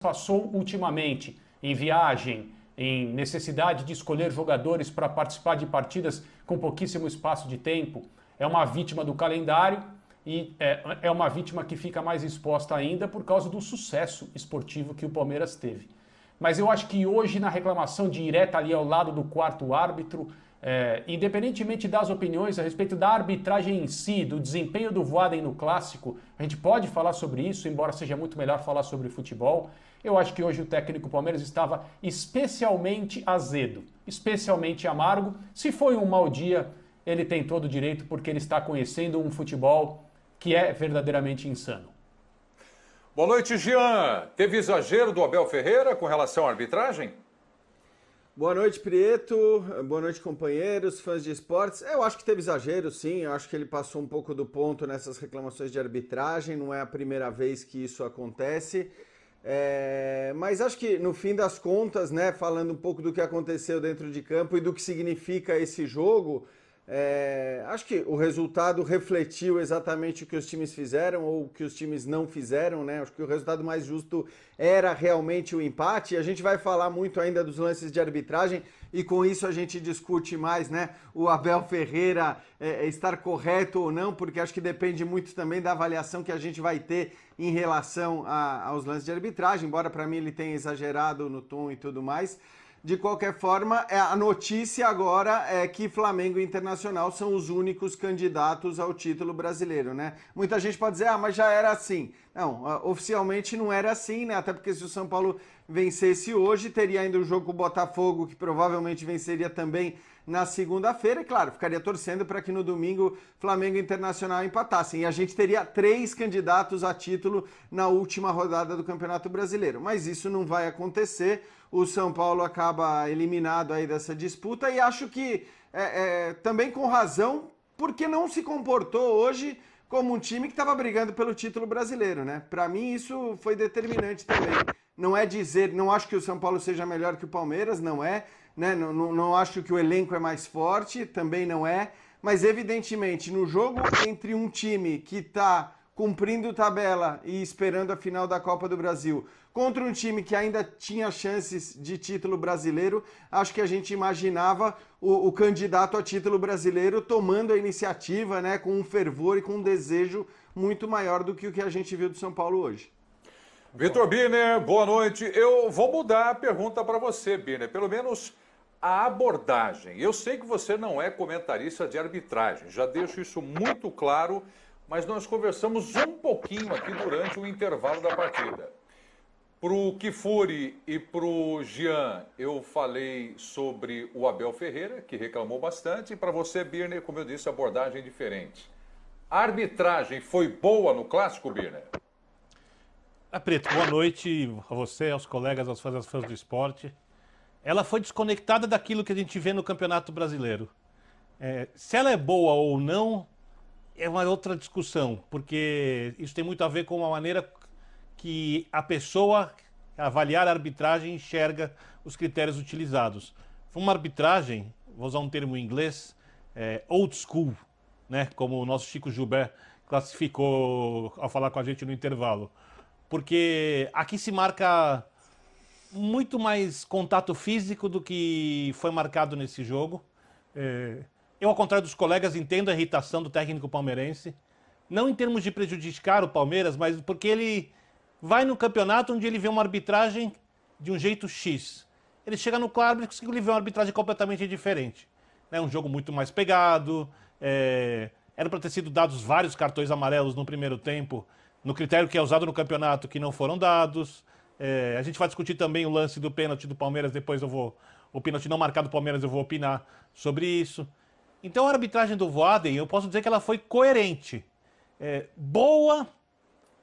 passou ultimamente em viagem, em necessidade de escolher jogadores para participar de partidas com pouquíssimo espaço de tempo, é uma vítima do calendário e é uma vítima que fica mais exposta ainda por causa do sucesso esportivo que o Palmeiras teve. Mas eu acho que hoje, na reclamação direta ali ao lado do quarto árbitro, independentemente das opiniões a respeito da arbitragem em si, do desempenho do Voaden no Clássico, a gente pode falar sobre isso, embora seja muito melhor falar sobre futebol. Eu acho que hoje o técnico Palmeiras estava especialmente azedo, especialmente amargo. Se foi um mau dia, ele tem todo o direito, porque ele está conhecendo um futebol que é verdadeiramente insano. Boa noite, Jean. Teve exagero do Abel Ferreira com relação à arbitragem? Boa noite, Prieto. Boa noite, companheiros, fãs de esportes. Eu acho que teve exagero, sim. Eu acho que ele passou um pouco do ponto nessas reclamações de arbitragem. Não é a primeira vez que isso acontece. Mas acho que, no fim das contas, né, falando um pouco do que aconteceu dentro de campo e do que significa esse jogo, acho que o resultado refletiu exatamente o que os times fizeram ou o que os times não fizeram, né? Acho que o resultado mais justo era realmente o empate. A gente vai falar muito ainda dos lances de arbitragem e com isso a gente discute mais, né? O Abel Ferreira estar correto ou não, porque acho que depende muito também da avaliação que a gente vai ter em relação aos lances de arbitragem, embora para mim ele tenha exagerado no tom e tudo mais. De qualquer forma, a notícia agora é que Flamengo e Internacional são os únicos candidatos ao título brasileiro, né? Muita gente pode dizer, mas já era assim. Não, oficialmente não era assim, né? Até porque se o São Paulo vencesse hoje, teria ainda o jogo com o Botafogo, que provavelmente venceria também na segunda-feira. E claro, ficaria torcendo para que no domingo Flamengo e Internacional empatassem. E a gente teria 3 candidatos a título na última rodada do Campeonato Brasileiro. Mas isso não vai acontecer. O São Paulo acaba eliminado aí dessa disputa e acho que também com razão, porque não se comportou hoje como um time que estava brigando pelo título brasileiro, né? Para mim isso foi determinante também. Não é dizer, não acho que o São Paulo seja melhor que o Palmeiras, não é, né? Não acho que o elenco é mais forte, também não é, mas evidentemente no jogo entre um time que está cumprindo tabela e esperando a final da Copa do Brasil, contra um time que ainda tinha chances de título brasileiro, acho que a gente imaginava o candidato a título brasileiro tomando a iniciativa, né, com um fervor e com um desejo muito maior do que o que a gente viu do São Paulo hoje. Vitor Birner, boa noite. Eu vou mudar a pergunta para você, Birner, pelo menos a abordagem. Eu sei que você não é comentarista de arbitragem, já deixo isso muito claro, mas nós conversamos um pouquinho aqui durante o intervalo da partida. Para o Kifuri e para o Jean, eu falei sobre o Abel Ferreira, que reclamou bastante, e para você, Birner, como eu disse, abordagem diferente. A arbitragem foi boa no Clássico, Birner? Preto, boa noite a você, aos colegas, aos fãs do esporte. Ela foi desconectada daquilo que a gente vê no Campeonato Brasileiro. Se ela é boa ou não, é uma outra discussão, porque isso tem muito a ver com a maneira que a pessoa, avaliar a arbitragem, enxerga os critérios utilizados. Foi uma arbitragem, vou usar um termo em inglês, old school, né? Como o nosso Chico Gilbert classificou ao falar com a gente no intervalo. Porque aqui se marca muito mais contato físico do que foi marcado nesse jogo. Eu, ao contrário dos colegas, entendo a irritação do técnico palmeirense. Não em termos de prejudicar o Palmeiras, mas porque ele vai no campeonato onde ele vê uma arbitragem de um jeito X. Ele chega no Clássico e ele vê uma arbitragem completamente diferente. Um jogo muito mais pegado. Era para ter sido dados vários cartões amarelos no primeiro tempo, no critério que é usado no campeonato, que não foram dados. A gente vai discutir também o lance do pênalti do Palmeiras, depois o pênalti não marcado do Palmeiras, eu vou opinar sobre isso. Então a arbitragem do Voaden, eu posso dizer que ela foi coerente. Boa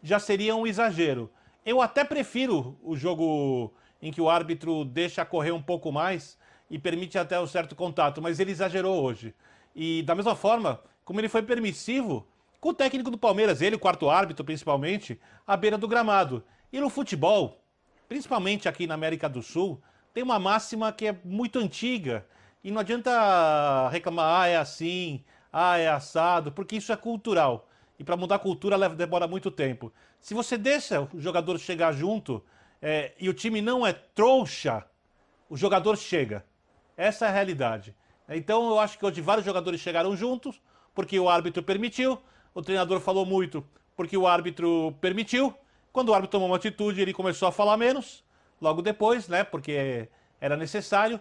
já seria um exagero. Eu até prefiro o jogo em que o árbitro deixa correr um pouco mais e permite até um certo contato, mas ele exagerou hoje. E da mesma forma, como ele foi permissivo com o técnico do Palmeiras, ele, o quarto árbitro principalmente, à beira do gramado. E no futebol, principalmente aqui na América do Sul, tem uma máxima que é muito antiga e não adianta reclamar, é assim, é assado, porque isso é cultural. E para mudar a cultura demora muito tempo. Se você deixa o jogador chegar junto, e o time não é trouxa, o jogador chega. Essa é a realidade. Então eu acho que hoje vários jogadores chegaram juntos, porque o árbitro permitiu, o treinador falou muito porque o árbitro permitiu. Quando o árbitro tomou uma atitude, ele começou a falar menos, logo depois, né, porque era necessário.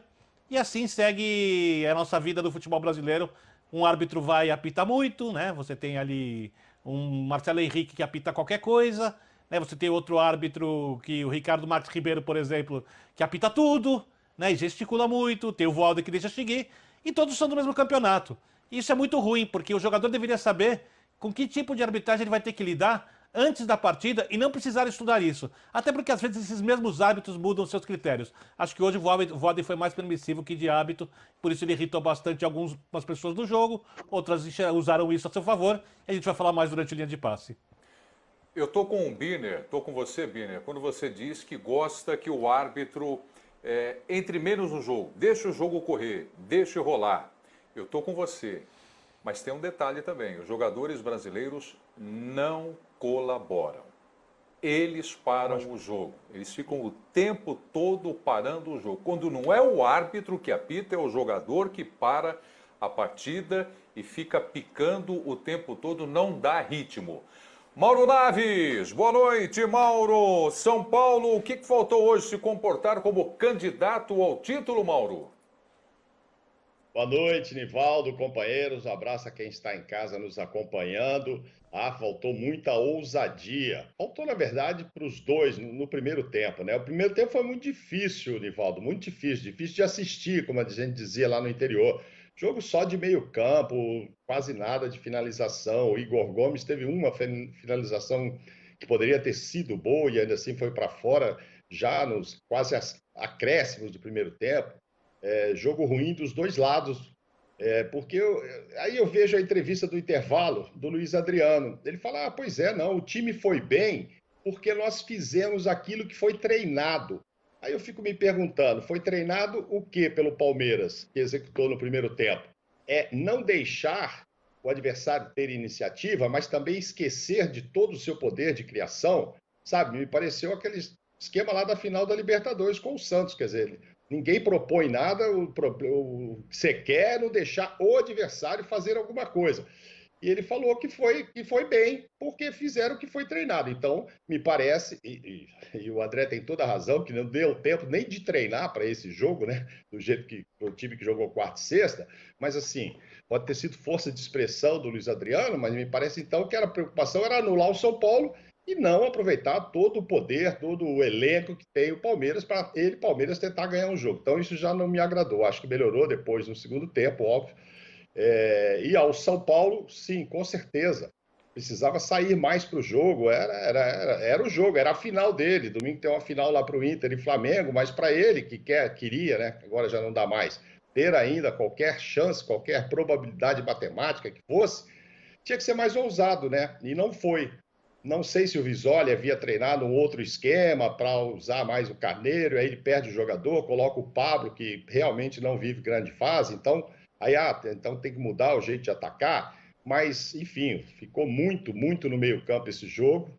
E assim segue a nossa vida do futebol brasileiro. Um árbitro vai e apita muito, né? Você tem ali um Marcelo Henrique que apita qualquer coisa, né? Você tem outro árbitro, que o Ricardo Marques Ribeiro, por exemplo, que apita tudo, né? E gesticula muito. Tem o Walder que deixa seguir. E todos são do mesmo campeonato. Isso é muito ruim, porque o jogador deveria saber com que tipo de arbitragem ele vai ter que lidar antes da partida e não precisar estudar isso. Até porque às vezes esses mesmos árbitros mudam seus critérios. Acho que hoje o Walder foi mais permissivo que de hábito, por isso ele irritou bastante algumas pessoas do jogo, outras usaram isso a seu favor, e a gente vai falar mais durante a linha de passe. Eu tô com o Biner, tô com você, Biner, quando você diz que gosta que o árbitro entre menos no jogo, deixa o jogo correr, deixa rolar. Eu tô com você, mas tem um detalhe também, os jogadores brasileiros não colaboram. Eles param o jogo. Eles ficam o tempo todo parando o jogo. Quando não é o árbitro que apita, é o jogador que para a partida e fica picando o tempo todo, não dá ritmo. Mauro Naves, boa noite, Mauro. São Paulo, o que faltou hoje se comportar como candidato ao título, Mauro? Boa noite, Nivaldo, companheiros. Um abraço a quem está em casa nos acompanhando. Faltou muita ousadia. Faltou, na verdade, para os dois no primeiro tempo, né? O primeiro tempo foi muito difícil, Nivaldo, muito difícil de assistir, como a gente dizia lá no interior. Jogo só de meio campo, quase nada de finalização. O Igor Gomes teve uma finalização que poderia ter sido boa e ainda assim foi para fora, já nos quase acréscimos do primeiro tempo. Jogo ruim dos dois lados, porque aí eu vejo a entrevista do intervalo do Luiz Adriano. Ele fala, pois é, não, o time foi bem porque nós fizemos aquilo que foi treinado. Aí eu fico me perguntando, foi treinado o quê pelo Palmeiras, que executou no primeiro tempo? Não deixar o adversário ter iniciativa, mas também esquecer de todo o seu poder de criação, sabe? Me pareceu aquele esquema lá da final da Libertadores com o Santos, quer dizer, ninguém propõe nada, o que você quer é não deixar o adversário fazer alguma coisa. E ele falou que foi bem, porque fizeram o que foi treinado. Então, me parece, e o André tem toda a razão, que não deu tempo nem de treinar para esse jogo, né? Do jeito que o time que jogou quarta e sexta, mas assim, pode ter sido força de expressão do Luiz Adriano, mas me parece então que a preocupação era anular o São Paulo e não aproveitar todo o poder, todo o elenco que tem o Palmeiras para Palmeiras, tentar ganhar um jogo. Então, isso já não me agradou. Acho que melhorou depois no segundo tempo, óbvio. E ao São Paulo, sim, com certeza. Precisava sair mais para o jogo. Era o jogo, era a final dele. Domingo tem uma final lá para o Inter e Flamengo, mas para ele, que queria, né? Agora já não dá mais, ter ainda qualquer chance, qualquer probabilidade matemática que fosse, tinha que ser mais ousado, né? E não foi. Não sei se o Risoli havia treinado um outro esquema para usar mais o Carneiro, aí ele perde o jogador, coloca o Pablo, que realmente não vive grande fase, então tem que mudar o jeito de atacar, mas, enfim, ficou muito no meio-campo esse jogo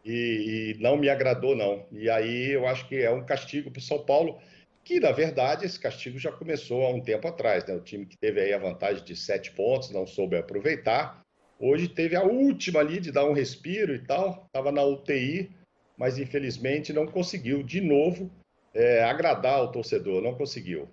e não me agradou, não. E aí eu acho que é um castigo para o São Paulo, que, na verdade, esse castigo já começou há um tempo atrás, né? O time que teve aí a vantagem de 7 pontos, não soube aproveitar. Hoje teve a última ali de dar um respiro e tal, estava na UTI, mas infelizmente não conseguiu de novo agradar o torcedor, não conseguiu.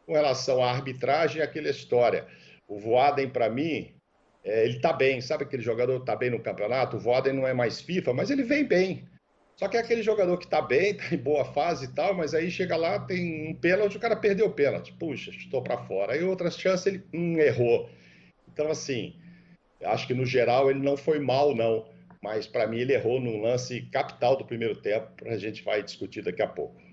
Com relação à arbitragem, é aquela história. O Voaden, para mim, ele está bem. Sabe aquele jogador que está bem no campeonato? O Voaden não é mais FIFA, mas ele vem bem. Só que é aquele jogador que está bem, está em boa fase e tal, mas aí chega lá, tem um pênalti, o cara perdeu o pênalti. Puxa, estou para fora. Aí outras chances ele errou. Então, assim, acho que no geral ele não foi mal, não. Mas para mim ele errou num lance capital do primeiro tempo, a gente vai discutir daqui a pouco.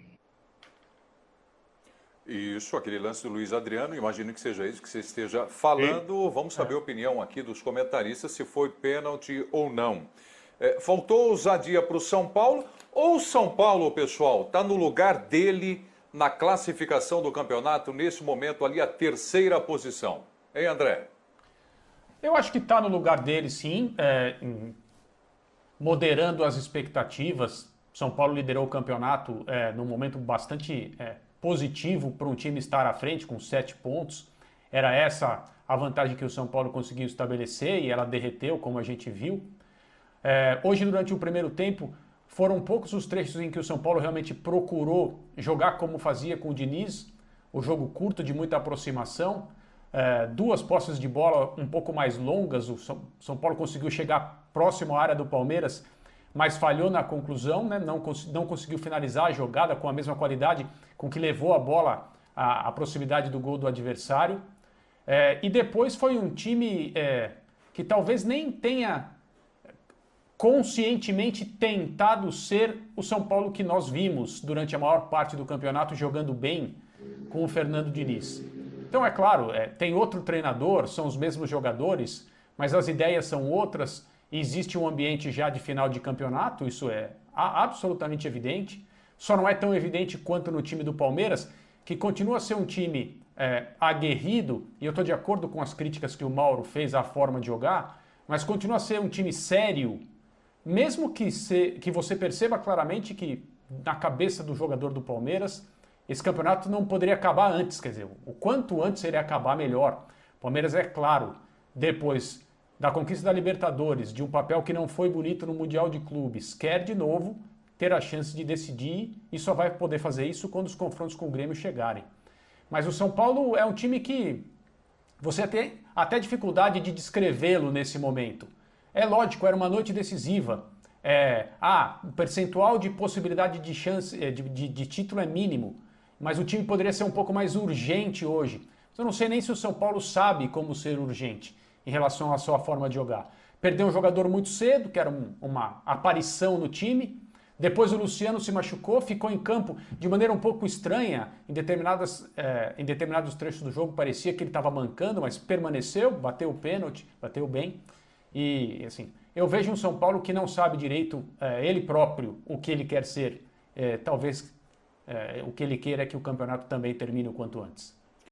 Isso, aquele lance do Luiz Adriano, imagino que seja isso que você esteja falando. Sim. Vamos saber a opinião aqui dos comentaristas, se foi pênalti ou não. Faltou ousadia para o São Paulo, ou o São Paulo, pessoal, está no lugar dele na classificação do campeonato, nesse momento ali, a terceira posição? Hein, André? Eu acho que está no lugar dele, sim, moderando as expectativas São Paulo liderou o campeonato num momento bastante positivo para um time estar à frente, com 7 pontos. Era essa a vantagem que o São Paulo conseguiu estabelecer e ela derreteu, como a gente viu. Hoje, durante o primeiro tempo, foram poucos os trechos em que o São Paulo realmente procurou jogar como fazia com o Diniz, o jogo curto de muita aproximação, 2 posses de bola um pouco mais longas. O São Paulo conseguiu chegar próximo à área do Palmeiras, mas falhou na conclusão, né? Não conseguiu finalizar a jogada com a mesma qualidade com que levou a bola à proximidade do gol do adversário. E depois foi um time que talvez nem tenha conscientemente tentado ser o São Paulo que nós vimos durante a maior parte do campeonato jogando bem com o Fernando Diniz. Então, é claro, tem outro treinador, são os mesmos jogadores, mas as ideias são outras. Existe um ambiente já de final de campeonato, isso é absolutamente evidente. Só não é tão evidente quanto no time do Palmeiras, que continua a ser um time aguerrido, e eu estou de acordo com as críticas que o Mauro fez à forma de jogar, mas continua a ser um time sério, mesmo que você perceba claramente que na cabeça do jogador do Palmeiras, esse campeonato não poderia acabar antes, quer dizer, o quanto antes ele acabar, melhor. O Palmeiras, é claro, depois da conquista da Libertadores, de um papel que não foi bonito no Mundial de Clubes, quer de novo ter a chance de decidir e só vai poder fazer isso quando os confrontos com o Grêmio chegarem. Mas o São Paulo é um time que você tem até dificuldade de descrevê-lo nesse momento. É lógico, era uma noite decisiva. O percentual de possibilidade de chance de título é mínimo, mas o time poderia ser um pouco mais urgente hoje. Eu não sei nem se o São Paulo sabe como ser urgente em relação à sua forma de jogar. Perdeu um jogador muito cedo, que era uma aparição no time. Depois o Luciano se machucou, ficou em campo de maneira um pouco estranha. Em determinados trechos do jogo parecia que ele estava mancando, mas permaneceu, bateu o pênalti, bateu bem. E assim, eu vejo um São Paulo que não sabe direito ele próprio o que ele quer ser. Talvez o que ele queira é que o campeonato também termine o quanto antes.